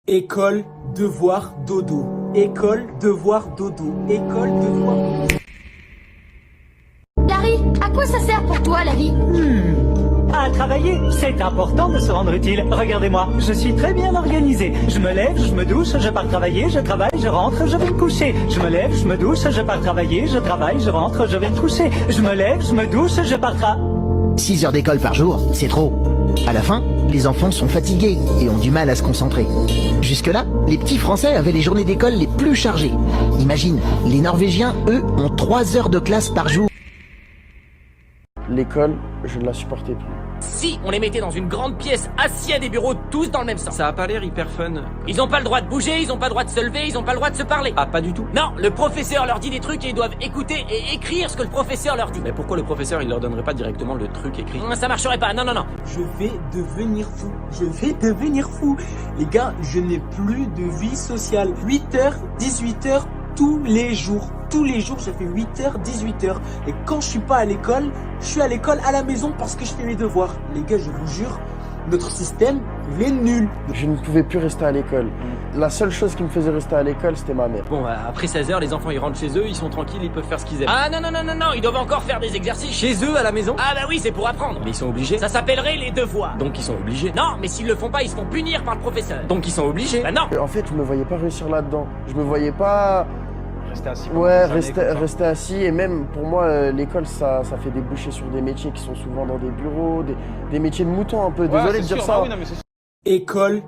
École, devoir, dodo. École, devoir, dodo. École, devoir, dodo. Larry, à quoi ça sert pour toi la vie? À travailler, c'est important de se rendre utile. Regardez-moi, je suis très bien organisé. Je me lève, je me douche, je pars travailler, je travaille, je rentre, je vais me coucher. Je me lève, je me douche, je pars travailler, je travaille, je rentre, je vais me coucher. Je me lève, je me douche, je pars 6 heures d'école par jour, c'est trop. À la fin, les enfants sont fatigués et ont du mal à se concentrer. Jusque-là, les petits Français avaient les journées d'école les plus chargées. Imagine, les Norvégiens, eux, ont 3 heures de classe par jour. L'école, je ne la supportais plus. Si on les mettait dans une grande pièce, assis à des bureaux, tous dans le même sens. Ça a pas l'air hyper fun. Ils ont pas le droit de bouger, ils ont pas le droit de se lever, ils ont pas le droit de se parler. Ah, pas du tout. Non, le professeur leur dit des trucs et ils doivent écouter et écrire ce que le professeur leur dit. Mais pourquoi le professeur il leur donnerait pas directement le truc écrit? Ça marcherait pas, non. Je vais devenir fou. Je vais devenir fou. Les gars, je n'ai plus de vie sociale. 8h, 18h, tous les jours. Tous les jours, je fais 8h, 18h. Et quand je suis pas à l'école, je suis à l'école à la maison parce que je fais mes devoirs. Les gars, je vous jure, notre système, il est nul. Je ne pouvais plus rester à l'école. La seule chose qui me faisait rester à l'école, c'était ma mère. Bon, après 16h, les enfants ils rentrent chez eux, ils sont tranquilles, ils peuvent faire ce qu'ils aiment. Ah non, ils doivent encore faire des exercices. Chez eux, à la maison? Ah bah oui, c'est pour apprendre. Mais ils sont obligés. Ça s'appellerait les devoirs. Donc ils sont obligés. Non, mais s'ils le font pas, ils se font punir par le professeur. Donc ils sont obligés. Bah non. En fait, je me voyais pas réussir là-dedans. Je me voyais pas... Rester assis. Ouais, rester assis. Et même, pour moi, l'école, ça fait déboucher sur des métiers qui sont souvent dans des bureaux, des métiers de mouton un peu. Désolé de dire ça. Oui, non, mais c'est sûr. École,